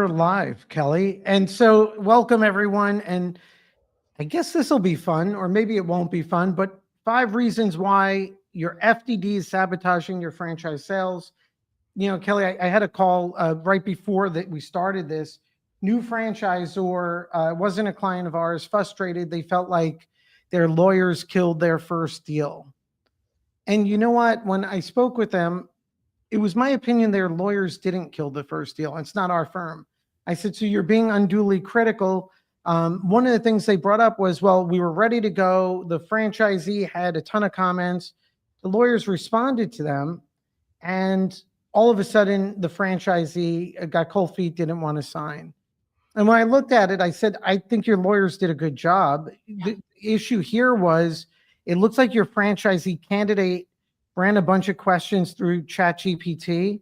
we're live, Kelly. And so welcome everyone. And I guess this will be fun, or maybe it won't be fun, but 5 reasons why your FDD is sabotaging your franchise sales. You know, Kelly, I had a call right before that we started this. New franchisor wasn't a client of ours, frustrated. They felt like their lawyers killed their first deal. And you know what? When I spoke with them, it was my opinion their lawyers didn't kill the first deal. It's not our firm. I said, so you're being unduly critical. One of the things they brought up was, well, we were ready to go. The franchisee had a ton of comments. The lawyers responded to them. And all of a sudden, the franchisee got cold feet, didn't want to sign. And when I looked at it, I said, I think your lawyers did a good job. The issue here was, it looks like your franchisee candidate ran a bunch of questions through ChatGPT,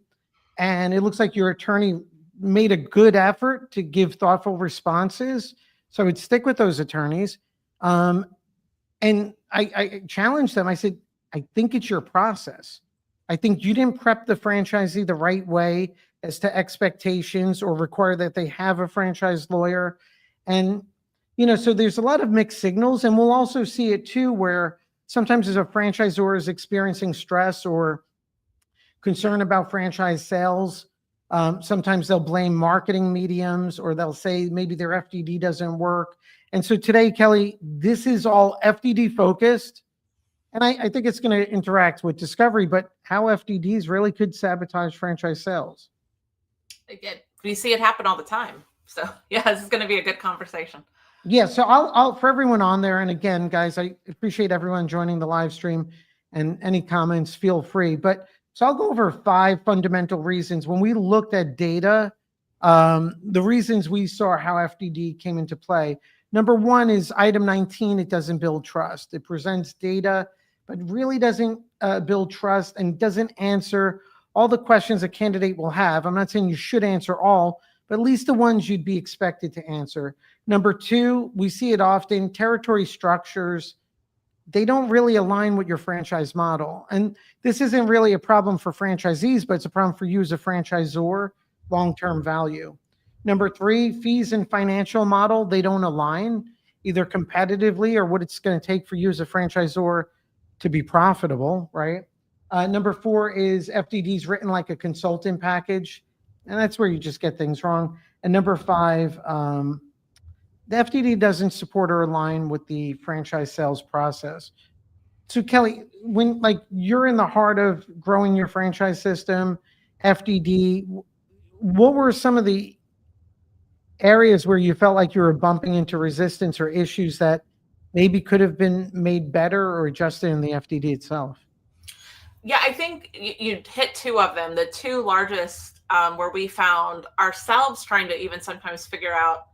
and it looks like your attorney made a good effort to give thoughtful responses. So I would stick with those attorneys. And I challenged them. I said, I think it's your process. I think you didn't prep the franchisee the right way as to expectations or require that they have a franchise lawyer. And, you know, so there's a lot of mixed signals, and we'll also see it too, where sometimes as a franchisor is experiencing stress or concern about franchise sales, sometimes they'll blame marketing mediums, or they'll say maybe their FDD doesn't work. And so today, Kelly, this is all FDD focused. And I think it's going to interact with discovery, but how FDDs really could sabotage franchise sales. We see it happen all the time. So yeah, this is going to be a good conversation. Yeah, so I'll for everyone on there, and again, guys, I appreciate everyone joining the live stream, and any comments, feel free. But so I'll go over 5 fundamental reasons. When we looked at data, the reasons we saw how FDD came into play. Number 1 is item 19, it doesn't build trust. It presents data, but really doesn't build trust and doesn't answer all the questions a candidate will have. I'm not saying you should answer all, but at least the ones you'd be expected to answer. Number 2, we see it often, territory structures, they don't really align with your franchise model. And this isn't really a problem for franchisees, but it's a problem for you as a franchisor, long-term value. Number 3, fees and financial model, they don't align either competitively or what it's going to take for you as a franchisor to be profitable, right? Number 4 is FDDs written like a consultant package. And that's where you just get things wrong. And number 5, the FDD doesn't support or align with the franchise sales process. So Kelly, when you're in the heart of growing your franchise system, FDD, what were some of the areas where you felt like you were bumping into resistance or issues that maybe could have been made better or adjusted in the FDD itself? Yeah, I think you hit 2 of them. The 2 largest where we found ourselves trying to even sometimes figure out,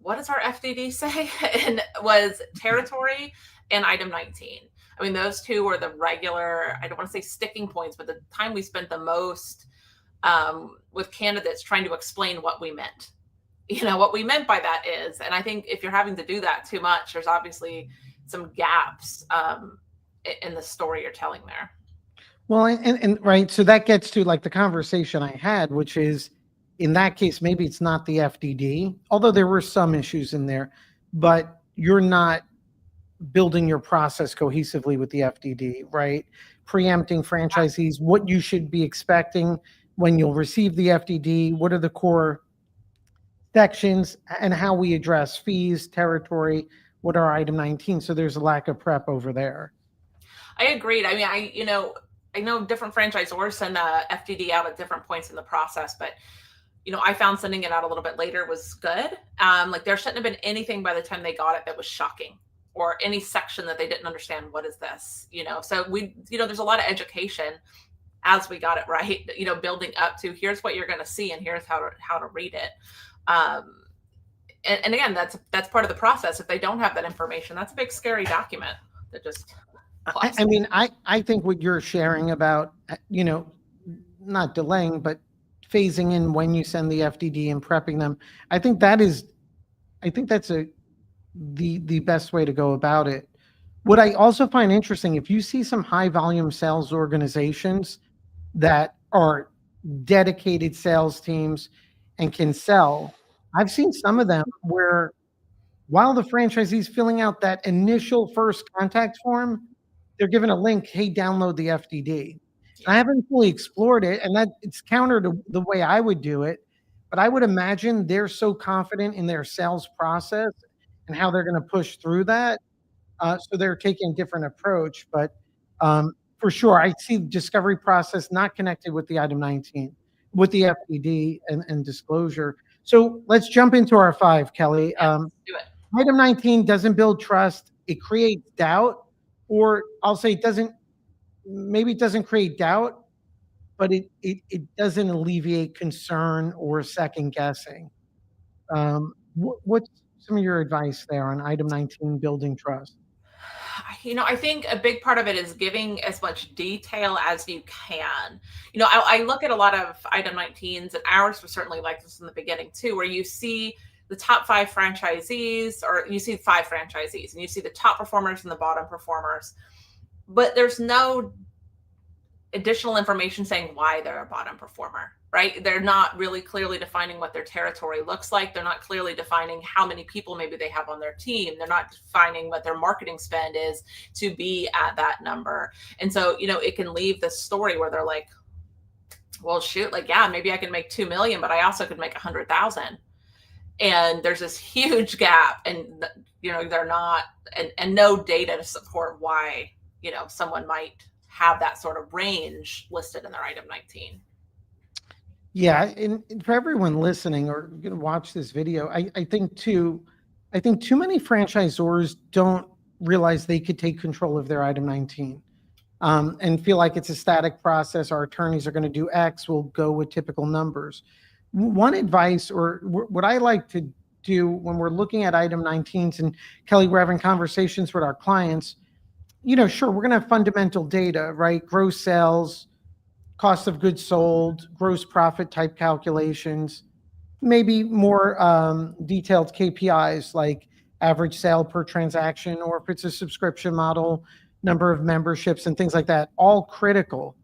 what does our FDD say? And was territory and item 19. I mean, those 2 were the regular, I don't want to say sticking points, but the time we spent the most with candidates trying to explain what we meant. You know, what we meant by that is, and I think if you're having to do that too much, there's obviously some gaps in the story you're telling there. Well, and right, so that gets to the conversation I had, which is, in that case, maybe it's not the FDD, although there were some issues in there, but you're not building your process cohesively with the FDD, right? Preempting franchisees, what you should be expecting when you'll receive the FDD, what are the core sections, and how we address fees, territory, what are item 19. So there's a lack of prep over there. I agreed. I mean, I know different franchisors send a FDD out at different points in the process, but I found sending it out a little bit later was good. There shouldn't have been anything by the time they got it that was shocking, or any section that they didn't understand. What is this? So there's a lot of education as we got it right, building up to, here's what you're going to see and here's how to read it. And again, that's part of the process. If they don't have that information, that's a big, scary document that just. I mean, I think what you're sharing about, not delaying, but phasing in when you send the FDD and prepping them, I think that's the best way to go about it. What I also find interesting, if you see some high volume sales organizations that are dedicated sales teams, and can sell. I've seen some of them where while the franchisee is filling out that initial first contact form, they're given a link, hey, download the FDD. Yeah. And I haven't fully explored it, and that it's counter to the way I would do it. But I would imagine they're so confident in their sales process and how they're going to push through that. So they're taking a different approach. But for sure, I see the discovery process not connected with the item 19, with the FDD and disclosure. So let's jump into our 5, Kelly. Yeah, do it. Item 19 doesn't build trust. It creates doubt, or I'll say it doesn't, maybe it doesn't create doubt, but it doesn't alleviate concern or second guessing. What's some of your advice there on item 19, building trust? I think a big part of it is giving as much detail as you can. I look at a lot of item 19s, and ours was certainly like this in the beginning too, where you see the top 5 franchisees, or you see 5 franchisees, and you see the top performers and the bottom performers, but there's no additional information saying why they're a bottom performer, right? They're not really clearly defining what their territory looks like. They're not clearly defining how many people maybe they have on their team. They're not defining what their marketing spend is to be at that number. And so, it can leave this story where they're like, well, shoot, like, yeah, maybe I can make 2 million, but I also could make 100,000. And there's this huge gap, and they're not, and no data to support why someone might have that sort of range listed in their item 19. Yeah, and for everyone listening or going to watch this video, I think too many franchisors don't realize they could take control of their item 19, and feel like it's a static process. Our attorneys are going to do X, we'll go with typical numbers. One advice, or what I like to do when we're looking at item 19s, and Kelly, we're having conversations with our clients, sure, we're going to have fundamental data, right? Gross sales, cost of goods sold, gross profit type calculations, maybe more detailed KPIs like average sale per transaction, or if it's a subscription model, number of memberships and things like that, all critical.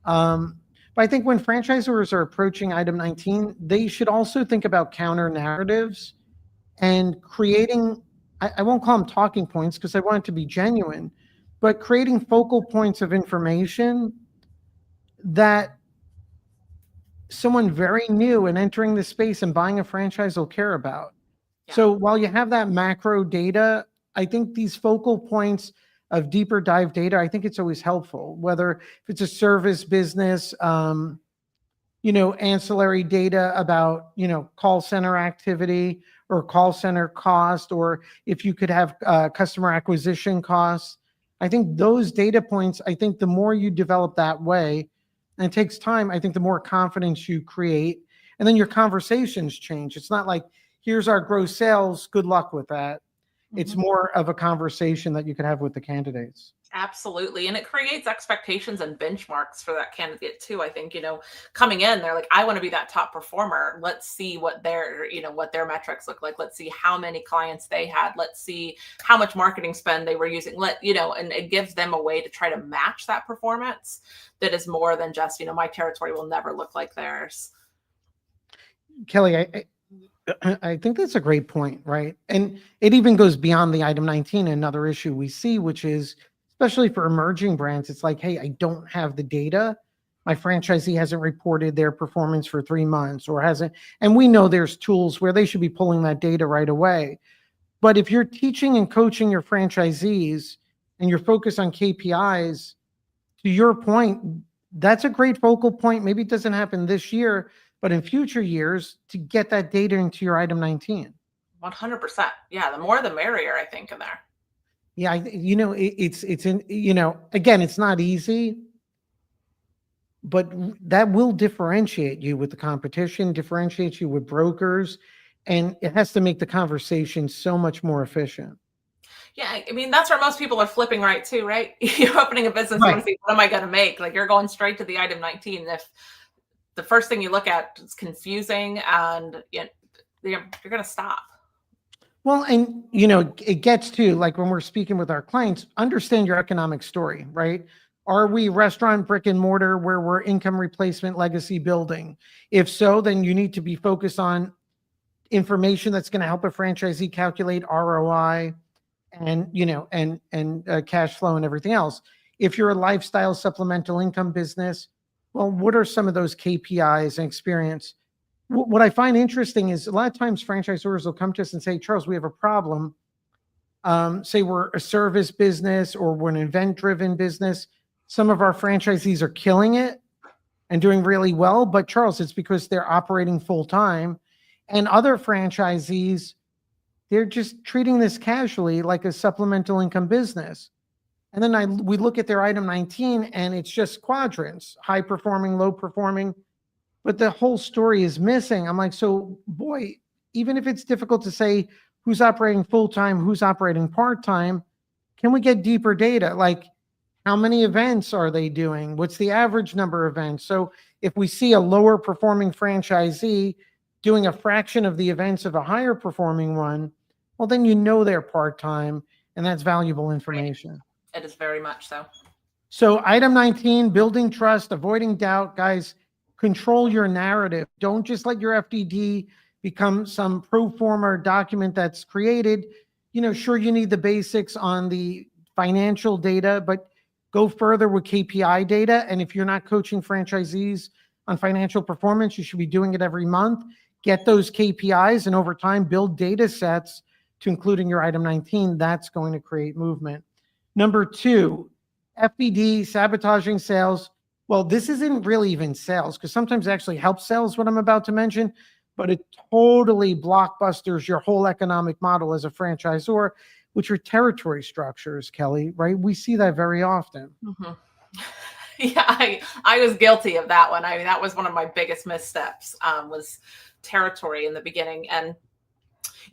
But I think when franchisors are approaching item 19, they should also think about counter narratives and creating, I won't call them talking points because I want it to be genuine, but creating focal points of information that someone very new and entering the space and buying a franchise will care about. Yeah. So while you have that macro data, I think these focal points of deeper dive data, I think it's always helpful, whether if it's a service business, ancillary data about, call center activity or call center cost, or if you could have customer acquisition costs. I think those data points, I think the more you develop that way, and it takes time, I think the more confidence you create, and then your conversations change. It's not like, here's our gross sales, good luck with that. It's more of a conversation that you could have with the candidates. Absolutely. And it creates expectations and benchmarks for that candidate too. I think, coming in, they're like, I want to be that top performer. Let's see what what their metrics look like. Let's see how many clients they had. Let's see how much marketing spend they were using. And it gives them a way to try to match that performance that is more than just, my territory will never look like theirs. Kelly, I think that's a great point, right? And it even goes beyond the item 19. Another issue we see, which is, especially for emerging brands, it's like, hey, I don't have the data. My franchisee hasn't reported their performance for 3 months or hasn't. And we know there's tools where they should be pulling that data right away. But if you're teaching and coaching your franchisees and you're focused on KPIs, to your point, that's a great focal point. Maybe it doesn't happen this year, but in future years, to get that data into your item 19. 100%. Yeah. The more, the merrier, I think, in there. Yeah. It's again, it's not easy, but that will differentiate you with the competition, differentiate you with brokers, and it has to make the conversation so much more efficient. Yeah, I mean, that's where most people are flipping right to, right? You're opening a business, Right. You want to see, what am I going to make? Like, you're going straight to the item 19. If the first thing you look at is confusing, and you're going to stop. Well, and it gets to, like, when we're speaking with our clients, understand your economic story, right? Are we restaurant brick and mortar where we're income replacement legacy building? If so, then you need to be focused on information that's going to help a franchisee calculate ROI and, cash flow and everything else. If you're a lifestyle supplemental income business, well, what are some of those KPIs and experience? What I find interesting is a lot of times franchisors will come to us and say, Charles, we have a problem. Say we're a service business or we're an event-driven business. Some of our franchisees are killing it and doing really well, but Charles, it's because they're operating full-time. And other franchisees, they're just treating this casually like a supplemental income business. And then we look at their item 19 and it's just quadrants, high performing, low performing, but the whole story is missing. I'm like, so boy, even if it's difficult to say who's operating full-time, who's operating part-time, can we get deeper data? Like how many events are they doing? What's the average number of events? So if we see a lower performing franchisee doing a fraction of the events of a higher performing one, well, then they're part-time, and that's valuable information. It is very much so. So item 19, building trust, avoiding doubt. Guys, control your narrative. Don't just let your FDD become some pro forma document that's created. Sure, you need the basics on the financial data, but go further with KPI data. And if you're not coaching franchisees on financial performance, you should be doing it every month. Get those KPIs and over time build data sets to include in your item 19. That's going to create movement. Number 2, FDD, sabotaging sales. Well, this isn't really even sales because sometimes it actually helps sales, what I'm about to mention, but it totally blockbusters your whole economic model as a franchisor, which are territory structures, Kelley, right? We see that very often. Mm-hmm. Yeah, I was guilty of that one. I mean, that was one of my biggest missteps, was territory in the beginning. And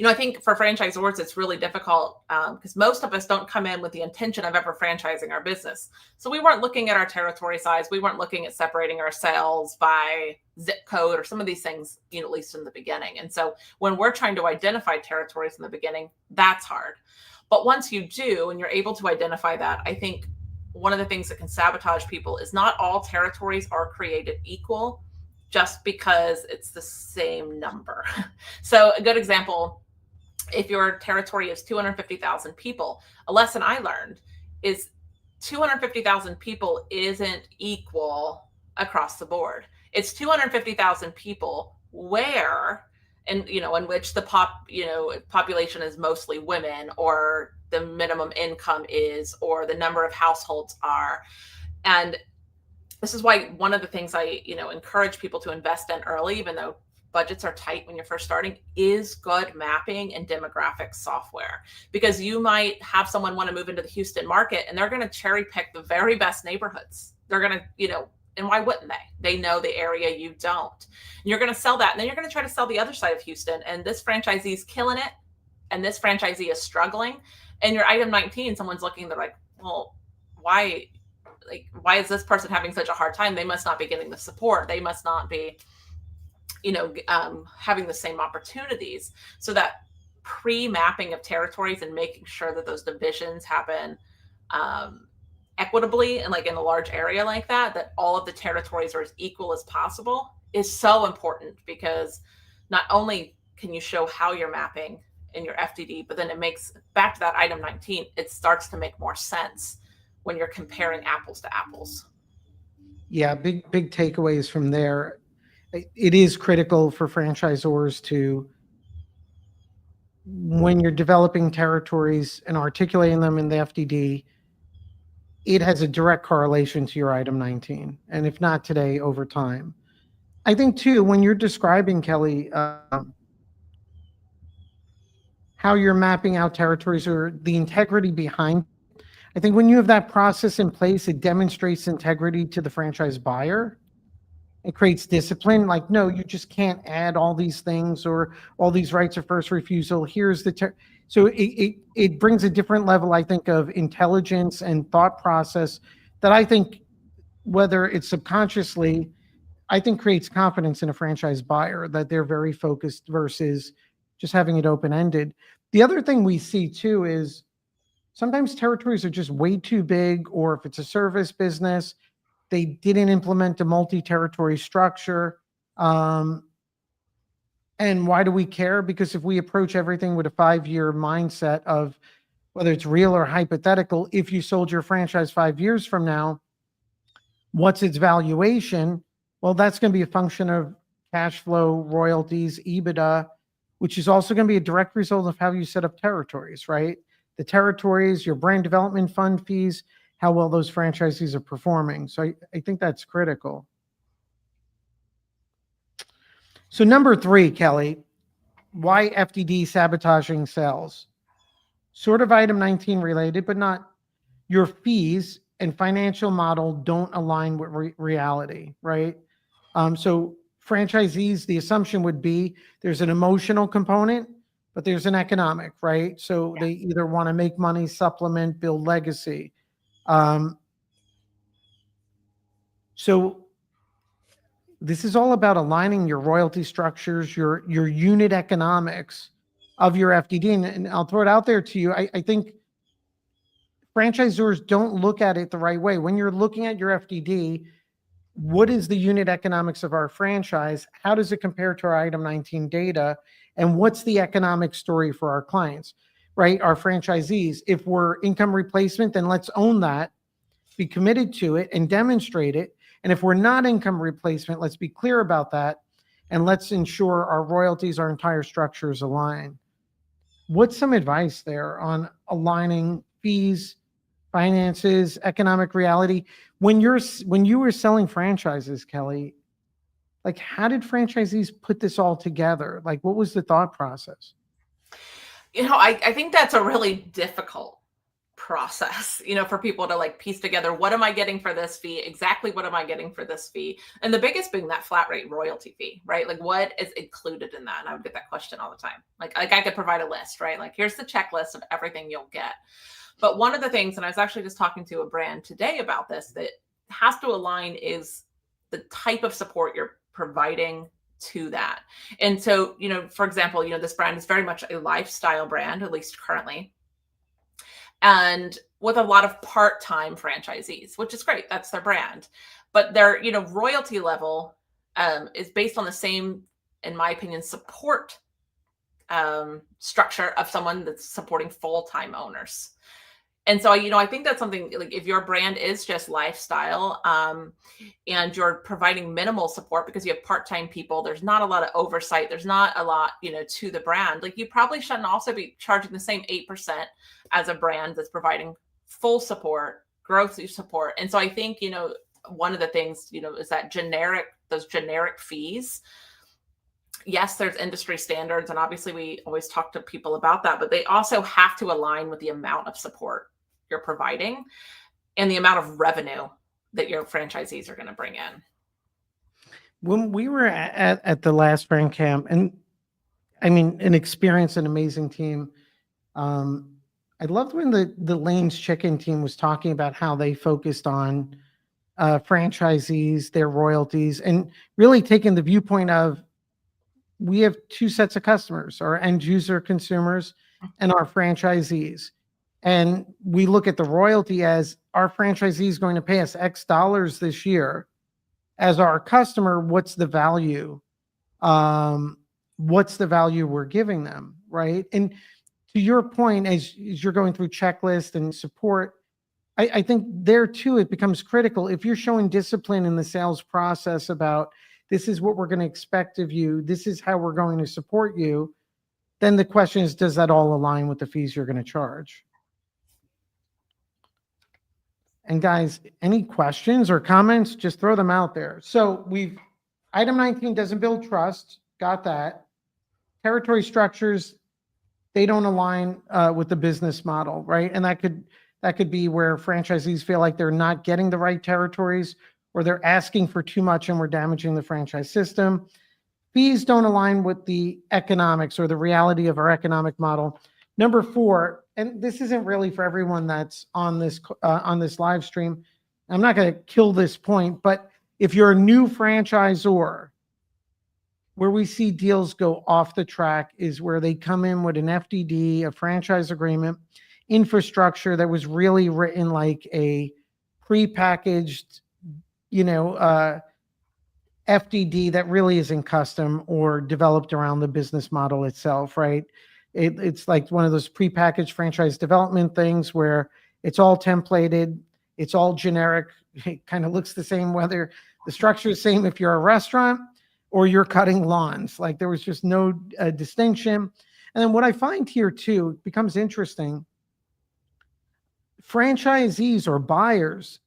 I think for franchisors, it's really difficult because most of us don't come in with the intention of ever franchising our business. So we weren't looking at our territory size. We weren't looking at separating our sales by zip code or some of these things, at least in the beginning. And so when we're trying to identify territories in the beginning, that's hard. But once you do, and you're able to identify that, I think one of the things that can sabotage people is not all territories are created equal just because it's the same number. So a good example, if your territory is 250,000 people, a lesson I learned is 250,000 people isn't equal across the board. It's 250,000 people where, in which the population is mostly women, or the minimum income is, or the number of households are. And this is why one of the things I, encourage people to invest in early, even though budgets are tight when you're first starting, is good mapping and demographic software. Because you might have someone want to move into the Houston market and they're going to cherry pick the very best neighborhoods. They're going to, and why wouldn't they? They know the area you don't. And you're going to sell that. And then you're going to try to sell the other side of Houston. And this franchisee is killing it. And this franchisee is struggling. And your item 19, someone's looking, they're like, well, why is this person having such a hard time? They must not be getting the support. They must not be, having the same opportunities. So that pre-mapping of territories and making sure that those divisions happen equitably, and like in a large area like that all of the territories are as equal as possible is so important, because not only can you show how you're mapping in your FDD, but then it makes, back to that item 19, it starts to make more sense when you're comparing apples to apples. Yeah, big takeaways from there. It is critical for franchisors to, when you're developing territories and articulating them in the FDD, it has a direct correlation to your item 19. And if not today, over time. I think too, when you're describing, Kelley, how you're mapping out territories or the integrity behind, I think when you have that process in place, it demonstrates integrity to the franchise buyer. It creates discipline. Like, no, you just can't add all these things or all these rights of first refusal. Here's the so it brings a different level, I think, of intelligence and thought process that I think, whether it's subconsciously, I think creates confidence in a franchise buyer, that they're very focused versus just having it open-ended. The other thing we see too is, sometimes territories are just way too big, or if it's a service business, they didn't implement a multi-territory structure. And why do we care? Because if we approach everything with a 5-year mindset of whether it's real or hypothetical, if you sold your franchise 5 years from now, what's its valuation? Well, that's going to be a function of cash flow, royalties, EBITDA, which is also going to be a direct result of how you set up territories, right? The territories, your brand development fund fees, how well those franchisees are performing. So I think that's critical. So number 3, Kelley, why FDD sabotaging sales? Sort of item 19 related, but not. Your fees and financial model don't align with reality, right? So franchisees, the assumption would be there's an emotional component, but there's an economic, right? So they either want to make money, supplement, build legacy. So this is all about aligning your royalty structures, your unit economics of your FDD. And I'll throw it out there to you. I think franchisors don't look at it the right way. When you're looking at your FDD, what is the unit economics of our franchise? How does it compare to our item 19 data? And what's the economic story for our clients, right? Our franchisees. If we're income replacement, then let's own that, be committed to it and demonstrate it. And if we're not income replacement, let's be clear about that. And let's ensure our royalties, our entire structures align. What's some advice there on aligning fees, finances, economic reality? When you were selling franchises, Kelley, like how did franchisees put this all together? Like what was the thought process? I think that's a really difficult process, for people to like piece together, what am I getting for this fee? Exactly what am I getting for this fee? And the biggest being that flat rate royalty fee, right? Like what is included in that? And I would get that question all the time. Like I could provide a list, right? Like here's the checklist of everything you'll get. But one of the things, and I was actually just talking to a brand today about this, that has to align is the type of support you're providing to that. And so, for example, this brand is very much a lifestyle brand, at least currently, and with a lot of part-time franchisees, which is great. That's their brand. But their, royalty level is based on the same, in my opinion, support structure of someone that's supporting full-time owners. And so, I think that's something like if your brand is just lifestyle and you're providing minimal support because you have part-time people, there's not a lot of oversight. There's not a lot, to the brand. Like you probably shouldn't also be charging the same 8% as a brand that's providing full support, growth support. And so I think, one of the things, is that those generic fees. Yes, there's industry standards. And obviously we always talk to people about that, but they also have to align with the amount of support you're providing and the amount of revenue that your franchisees are going to bring in. When we were at the last Frank Camp, and I mean, an experienced and amazing team. I loved when the Lane's Chicken team was talking about how they focused on franchisees, their royalties, and really taking the viewpoint of we have 2 sets of customers, our end user consumers and our franchisees. And we look at the royalty as our franchisee is going to pay us X dollars this year. As our customer, what's the value? What's the value we're giving them, right? And to your point, as you're going through checklist and support, I think there too, it becomes critical. If you're showing discipline in the sales process about this is what we're going to expect of you, this is how we're going to support you, then the question is, does that all align with the fees you're going to charge? And guys, any questions or comments, just throw them out there. So item 19 doesn't build trust. Got that. Territory structures, they don't align with the business model, right? And that could be where franchisees feel like they're not getting the right territories or they're asking for too much and we're damaging the franchise system. Fees don't align with the economics or the reality of our economic model. Number 4, and this isn't really for everyone that's on this live stream. I'm not going to kill this point, but if you're a new franchisor, where we see deals go off the track is where they come in with an FDD, a franchise agreement, infrastructure that was really written like a prepackaged, FDD that really isn't custom or developed around the business model itself, right? It's like one of those prepackaged franchise development things where it's all templated, it's all generic. It kind of looks the same whether the structure is the same if you're a restaurant or you're cutting lawns. Like there was just no distinction. And then what I find here too, it becomes interesting. Franchisees or buyers,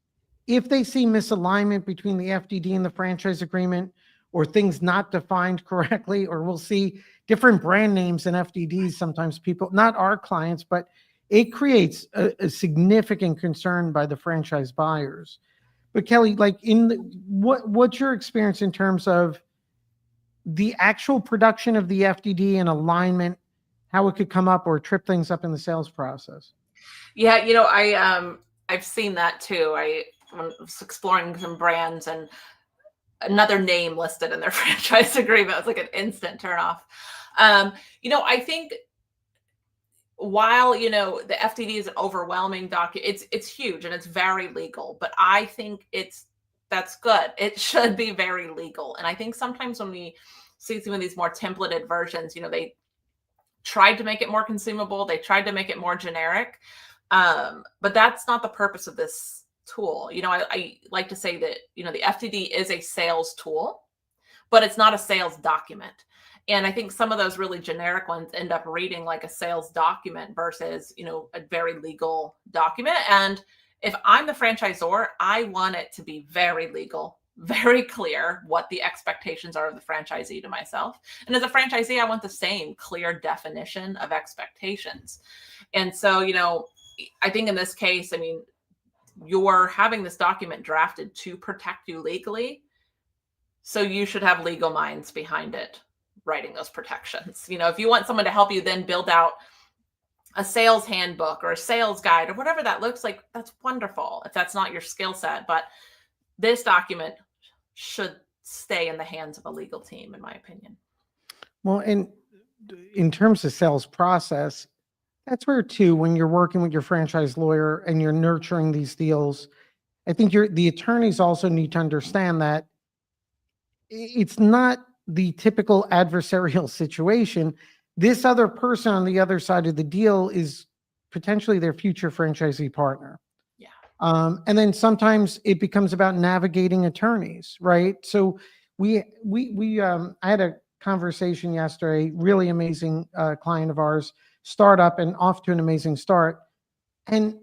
if they see misalignment between the FDD and the franchise agreement or things not defined correctly, or we'll see different brand names in FDDs, sometimes people, not our clients, but it creates a significant concern by the franchise buyers. But Kelley, like what's your experience in terms of the actual production of the FDD and alignment, how it could come up or trip things up in the sales process? Yeah, I've seen that too. I was exploring some brands and another name listed in their franchise agreement. It was like an instant turnoff. I think while the FDD is an overwhelming document, it's huge and it's very legal, but I think that's good. It should be very legal. And I think sometimes when we see some of these more templated versions, they tried to make it more consumable, they tried to make it more generic. But that's not the purpose of this tool. I like to say that, the FDD is a sales tool, but it's not a sales document. And I think some of those really generic ones end up reading like a sales document versus, a very legal document. And if I'm the franchisor, I want it to be very legal, very clear what the expectations are of the franchisee to myself. And as a franchisee, I want the same clear definition of expectations. And so, I think in this case, you're having this document drafted to protect you legally. So you should have legal minds behind it, writing those protections. If you want someone to help you then build out a sales handbook or a sales guide or whatever that looks like, that's wonderful if that's not your skill set. But this document should stay in the hands of a legal team, in my opinion. Well, in terms of sales process, that's where too, when you're working with your franchise lawyer and you're nurturing these deals, I think the attorneys also need to understand that it's not the typical adversarial situation. This other person on the other side of the deal is potentially their future franchisee partner. Yeah. And then sometimes it becomes about navigating attorneys, right? So I had a conversation yesterday, really amazing client of ours, startup and off to an amazing start. And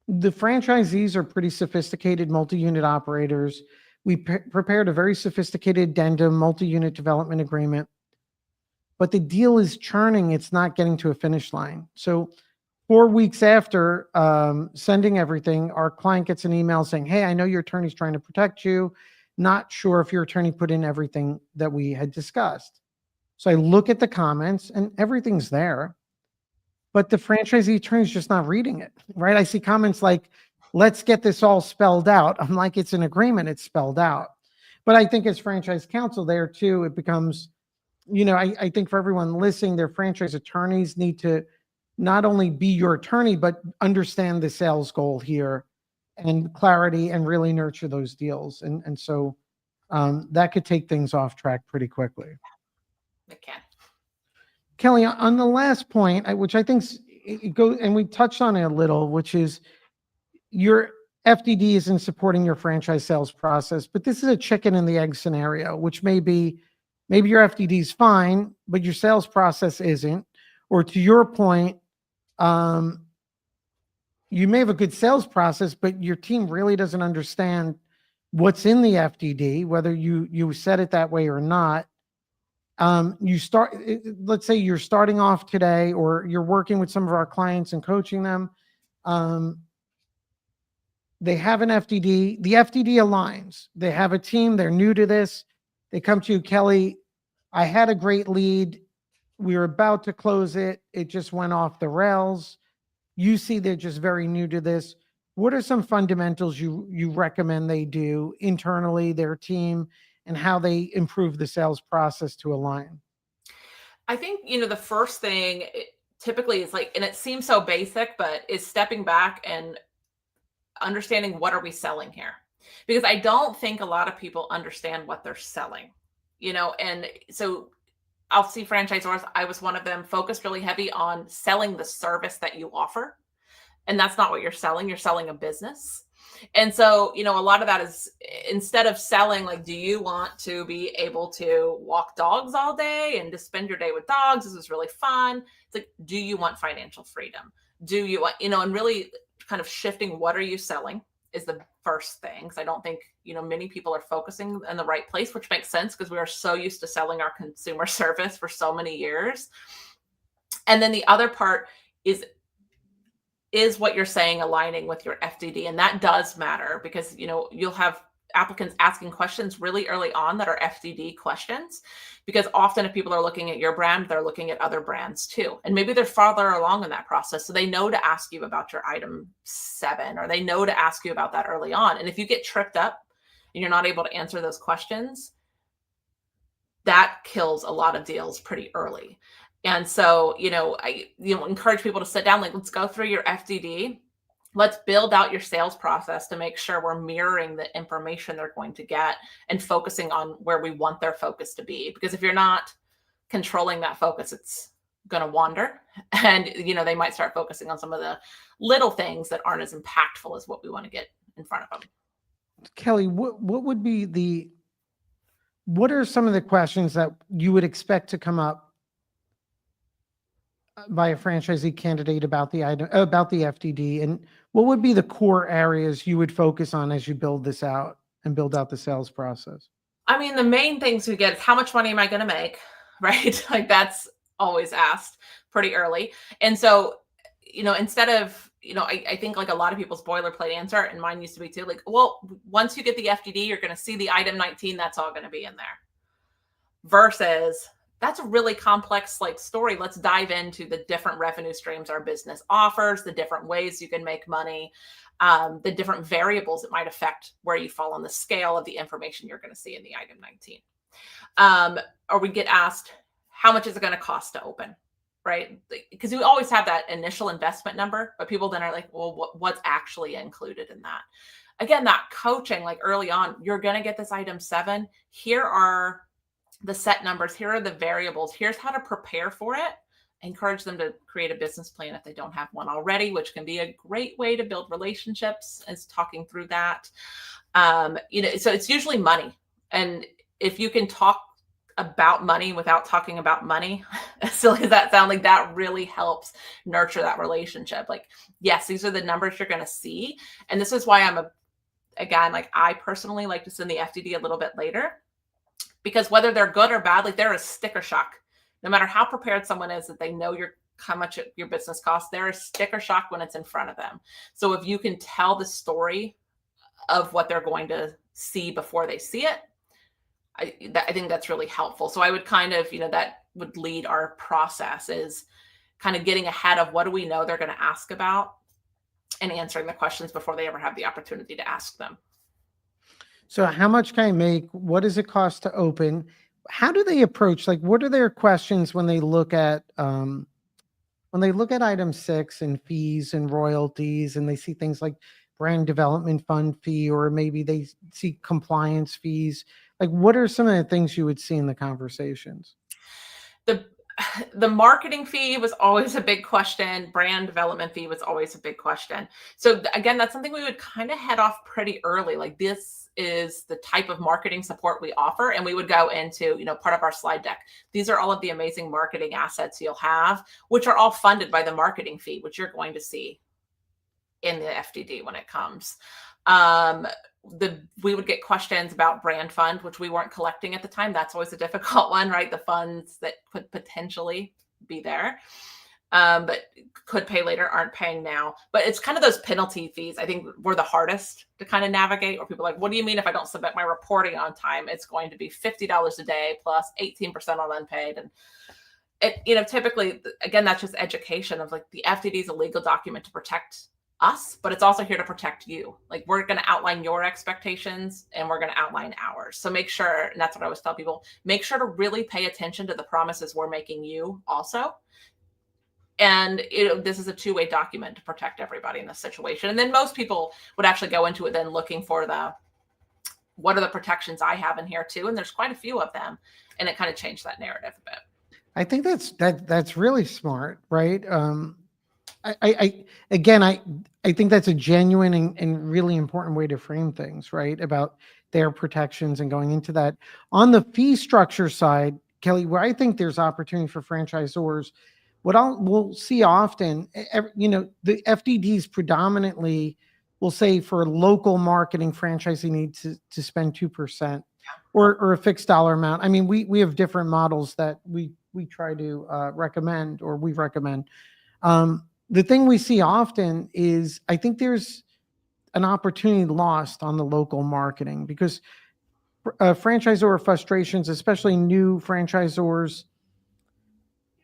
the franchisees are pretty sophisticated multi-unit operators. We prepared a very sophisticated addendum, multi-unit development agreement, but the deal is churning. It's not getting to a finish line. So 4 weeks after sending everything, our client gets an email saying, hey, I know your attorney's trying to protect you. Not sure if your attorney put in everything that we had discussed. So I look at the comments and everything's there, but the franchisee attorney's just not reading it, right? I see comments like, let's get this all spelled out. I'm like, it's an agreement, it's spelled out. But I think as franchise counsel there too, it becomes, I think for everyone listening, their franchise attorneys need to not only be your attorney, but understand the sales goal here and clarity and really nurture those deals. And so that could take things off track pretty quickly. It can. Kelley, on the last point, which I think it goes, and we touched on it a little, which is your FDD isn't supporting your franchise sales process, but this is a chicken and the egg scenario, which maybe your FDD is fine, but your sales process isn't. Or to your point, you may have a good sales process, but your team really doesn't understand what's in the FDD, whether you said it that way or not. Let's say you're starting off today, or you're working with some of our clients and coaching them. They have an FDD. The FDD aligns. They have a team. They're new to this. They come to you, Kelley. I had a great lead. We were about to close it. It just went off the rails. You see, they're just very new to this. What are some fundamentals you recommend they do internally, their team, and how they improve the sales process to align? I think, the first thing typically is like, and it seems so basic, but is stepping back and understanding what are we selling here? Because I don't think a lot of people understand what they're selling, and so I'll see franchisors, I was one of them, focused really heavy on selling the service that you offer. And that's not what you're selling. You're selling a business. And so, a lot of that is, instead of selling, like, do you want to be able to walk dogs all day and just spend your day with dogs? This is really fun. It's like, do you want financial freedom? Do you want, and really kind of shifting what are you selling is the first thing. Because I don't think, many people are focusing in the right place, which makes sense because we are so used to selling our consumer service for so many years. And then the other part is what you're saying aligning with your FDD? And that does matter because, you'll have applicants asking questions really early on that are FDD questions, because often if people are looking at your brand, they're looking at other brands too. And maybe they're farther along in that process. So they know to ask you about your item 7, or they know to ask you about that early on. And if you get tripped up and you're not able to answer those questions, that kills a lot of deals pretty early. And so, I encourage people to sit down, like, let's go through your FDD. Let's build out your sales process to make sure we're mirroring the information they're going to get and focusing on where we want their focus to be. Because if you're not controlling that focus, it's going to wander. And, they might start focusing on some of the little things that aren't as impactful as what we want to get in front of them. Kelley, what are some of the questions that you would expect to come up by a franchisee candidate about the FDD, and what would be the core areas you would focus on as you build this out and build out the sales process? I mean, the main things we get is, how much money am I going to make? Right? Like, that's always asked pretty early. And so, instead of, I think like a lot of people's boilerplate answer, and mine used to be too, like, well, once you get the FDD, you're going to see the item 19, that's all going to be in there. Versus, that's a really complex story. Let's dive into the different revenue streams our business offers, the different ways you can make money, the different variables that might affect where you fall on the scale of the information you're going to see in the item 19. Or we get asked, how much is it going to cost to open? Right? Because we always have that initial investment number, but people then are like, well, what's actually included in that? Again, that coaching, early on, you're going to get this item 7. Here are the set numbers. Here are the variables. Here's how to prepare for it. I encourage them to create a business plan if they don't have one already, which can be a great way to build relationships, is talking through that. So it's usually money. And if you can talk about money without talking about money, as silly as that sounds, that really helps nurture that relationship. Yes, these are the numbers you're going to see. And this is why I personally like to send the FDD a little bit later, because whether they're good or bad, there is sticker shock. No matter how prepared someone is that they know how much your business costs, there is sticker shock when it's in front of them. So if you can tell the story of what they're going to see before they see it, I think that's really helpful. So I would kind of, that would lead our process, is kind of getting ahead of what do we know they're going to ask about and answering the questions before they ever have the opportunity to ask them. So how much can I make? What does it cost to open? How do they approach, what are their questions when they look at item 6 and fees and royalties, and they see things like brand development fund fee, or maybe they see compliance fees? What are some of the things you would see in the conversations? The marketing fee was always a big question. Brand development fee was always a big question. So again, that's something we would kind of head off pretty early. This is the type of marketing support we offer. And we would go into, part of our slide deck. These are all of the amazing marketing assets you'll have, which are all funded by the marketing fee, which you're going to see in the FDD when it comes. We would get questions about brand fund, which we weren't collecting at the time. That's always a difficult one, right? The funds that could potentially be there, but could pay later, aren't paying now. But it's kind of those penalty fees, I think, were the hardest to kind of navigate, where people are like, what do you mean if I don't submit my reporting on time? It's going to be $50 a day plus 18% on unpaid. And it, typically, again, that's just education of the FDD is a legal document to protect us, but it's also here to protect you. We're going to outline your expectations and we're going to outline ours. So make sure, and that's what I always tell people, make sure to really pay attention to the promises we're making you also. And this is a two-way document to protect everybody in this situation. And then most people would actually go into it then looking for what are the protections I have in here too? And there's quite a few of them. And it kind of changed that narrative a bit. I think that's really smart, right? I think that's a genuine and really important way to frame things, right? About their protections and going into that. On the fee structure side, Kelly, where I think there's opportunity for franchisors, we'll see often, the FDDs predominantly will say for local marketing, franchisee needs to spend 2% or a fixed dollar amount. I mean, we have different models that we try to recommend, or we recommend. The thing we see often is I think there's an opportunity lost on the local marketing, because franchisor frustrations, especially new franchisors,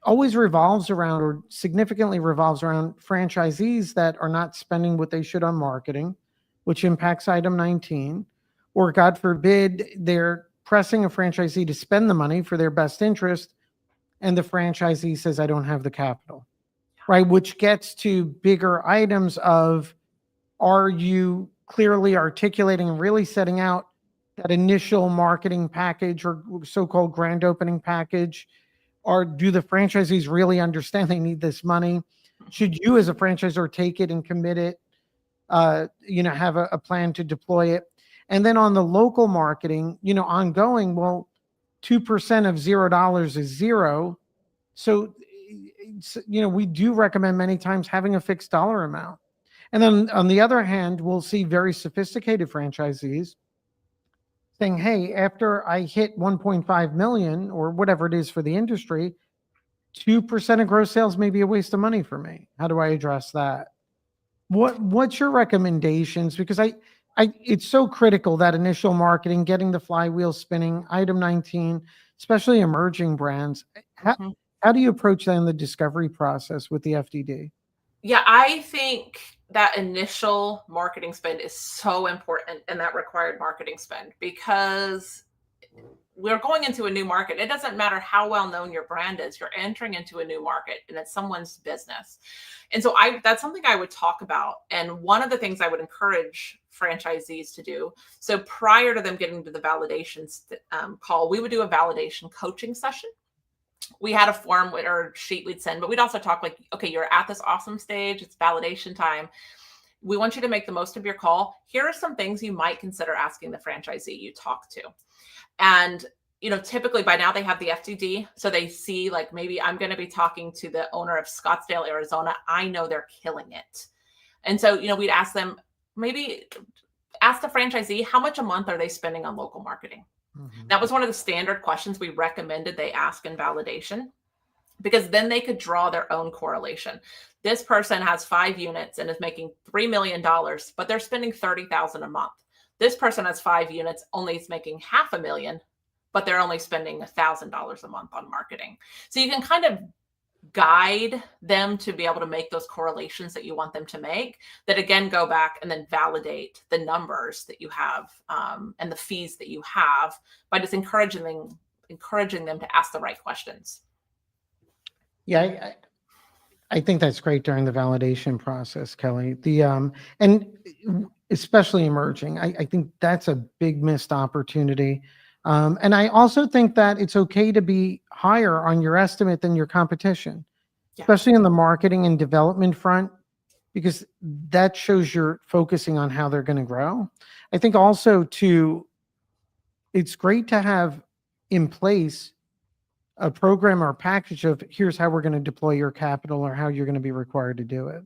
always revolves around, or significantly revolves around, franchisees that are not spending what they should on marketing, which impacts item 19, or God forbid, they're pressing a franchisee to spend the money for their best interest, and the franchisee says, I don't have the capital, right? Which gets to bigger items of, are you clearly articulating and really setting out that initial marketing package, or so-called grand opening package? Or do the franchisees really understand they need this money? Should you as a franchisor take it and commit it, have a plan to deploy it? And then on the local marketing, ongoing, well, 2% of $0 is zero. So, we do recommend many times having a fixed dollar amount. And then on the other hand, we'll see very sophisticated franchisees saying, hey, after I hit 1.5 million or whatever it is for the industry, 2% of gross sales may be a waste of money for me. How do I address that? What's your recommendations? Because it's so critical, that initial marketing, getting the flywheel spinning, item 19, especially emerging brands. How do you approach that in the discovery process with the FDD? Yeah, I think that initial marketing spend is so important, and that required marketing spend, because we're going into a new market. It doesn't matter how well known your brand is. You're entering into a new market, and it's someone's business. And so that's something I would talk about. And one of the things I would encourage franchisees to do, so prior to them getting to the validations call, we would do a validation coaching session. We had a form or sheet we'd send, but we'd also talk like, okay, you're at this awesome stage. It's validation time. We want you to make the most of your call. Here are some things you might consider asking the franchisee you talk to. And, typically by now they have the FDD. So they see, like, maybe I'm going to be talking to the owner of Scottsdale, Arizona. I know they're killing it. And so, we'd ask them, maybe ask the franchisee, how much a month are they spending on local marketing? Mm-hmm. That was one of the standard questions we recommended they ask in validation, because then they could draw their own correlation. This person has 5 units and is making $3 million, but they're spending $30,000 a month. This person has 5 units, only is making $500,000, but they're only spending $1,000 a month on marketing. So you can kind of guide them to be able to make those correlations that you want them to make, that again go back and then validate the numbers that you have and the fees that you have, by just encouraging them to ask the right questions. Yeah, I think that's great during the validation process, Kelly. And especially emerging, I think that's a big missed opportunity. And I also think that it's okay to be higher on your estimate than your competition, especially in the marketing and development front, because that shows you're focusing on how they're going to grow. I think also it's great to have in place a program or a package of, here's how we're going to deploy your capital, or how you're going to be required to do it.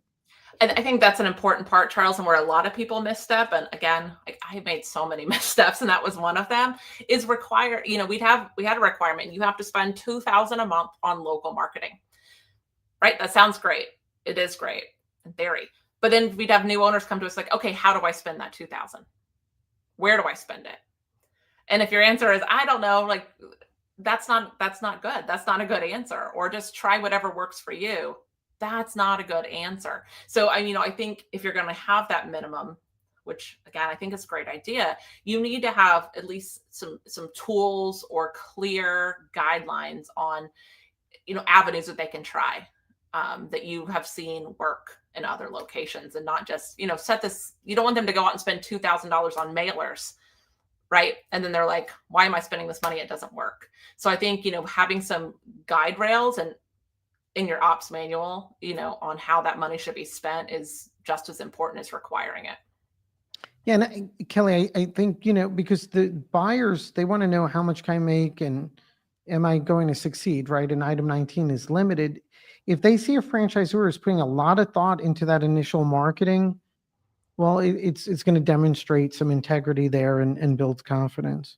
And I think that's an important part, Charles, and where a lot of people misstep. And again, I made so many missteps, and that was one of them, is require, we had a requirement. You have to spend $2,000 a month on local marketing, right? That sounds great. It is great in theory. But then we'd have new owners come to us like, okay, how do I spend that $2,000? Where do I spend it? And if your answer is, I don't know, like, that's not good. That's not a good answer. Or just try whatever works for you. That's not a good answer. So, I think if you're going to have that minimum, which again, I think is a great idea, you need to have at least some tools or clear guidelines on, avenues that they can try. that you have seen work in other locations, and not just, set this, you don't want them to go out and spend $2,000 on mailers, right? And then they're like, why am I spending this money? It doesn't work. So I think, having some guide rails and in your ops manual, on how that money should be spent is just as important as requiring it. Yeah, and Kelly, I think, because the buyers, they want to know how much can I make and am I going to succeed, right? And item 19 is limited. If they see a franchisor is putting a lot of thought into that initial marketing, well, it's going to demonstrate some integrity there and builds confidence.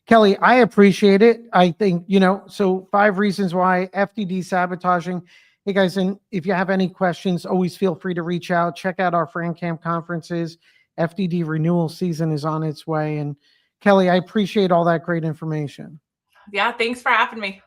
Kelly, I appreciate it. I think, so 5 reasons why FDD sabotaging. Hey guys, and if you have any questions, always feel free to reach out. Check out our FranCamp conferences. FDD renewal season is on its way. And Kelly, I appreciate all that great information. Yeah, thanks for having me.